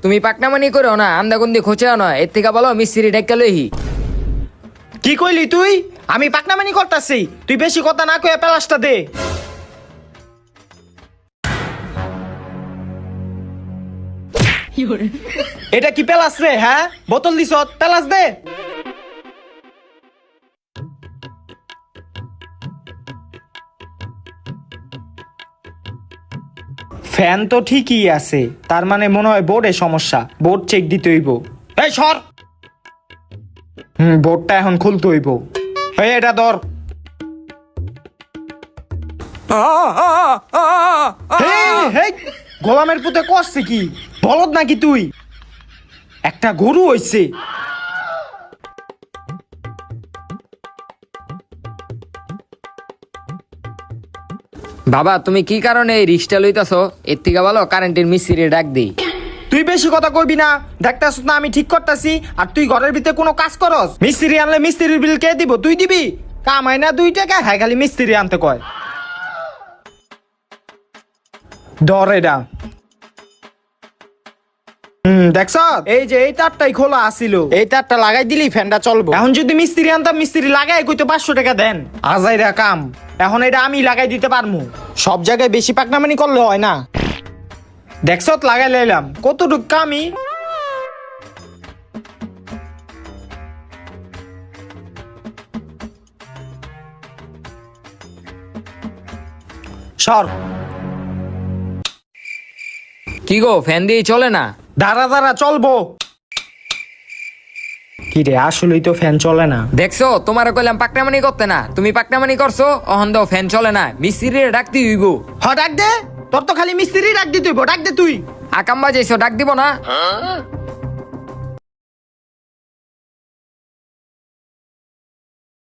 তুমি পাকনামানি করো না, আন্দাগুন্দি খোঁচাও না, এর থেকে বলো মিস্ত্রি ডেকে লইহি। কি কইলি তুই? আমি পাকনামানি করতাছি, তুই বেশি কথা না কয়ে প্লাসটা দে। এটা কি প্লাস রে? হ্যাঁ, বোতল দিছ, প্লাস দে। ফ্যান তো ঠিকই আছে, তার মানে মনে হয় বোর্ডে সমস্যা, বোর্ড চেক দিতে হইব। এই সর। বোর্ডটা এখন খুলতে হইব। এই এটা ধর। গোলামের পুতে কষছে কি? বলদ নাকি তুই? একটা গরু হইছে। বাবা তুমি কি কারণে এই রিক্সটা লইতাছো? এর থেকে বলো কারেন্টের মিস্ত্রি ডাক দেই। তুই বেশি কথা কইবি না, দেখতাছ না আমি ঠিক করতাছি, আর তুই ঘরের ভিতরে কোনো কাজ করস? মিস্ত্রি আনলে মিস্ত্রির বিল কে দিব? তুই দিবি? কামাই না 2 টাকা, হ্যাঁ খালি মিস্ত্রি আনতে কয়। ধর এটা। দেখছ, এই যে এই তারটাই খোলা আছিল, এই তারটা লাগাই দিলি ফ্যানটা চলবো। এখন যদি মিস্ত্রি আনতাম, মিস্ত্রি লাগাই কইতো 500 টাকা দেন, আজাইরা কাম। এখন এটা আমি লাগাই দিতে পারমু। সব জায়গায় বেশি পাকনামানি করলে হয় না। দেখছ লাগাই লাইলাম, কতটুক কামই। সর। কি গো, ফ্যান দিয়ে চলে না? দাঁড়া দাঁড়া, চলবো। কি রে, আসলেই তো ফ্যান চলে না। দেখছো, তোমার কইলাম পাকনামানি করতে না, তুমি পাকনামানি করছো। অহন দাও ফ্যান চলে না, মিস্ত্রি ডাকতে হইব। হ ডাক দে, তোর তো খালি মিস্ত্রি ডাক দিতে হইব, ডাক দে তুই। আকাম বাজাইছো, ডাক দিব না?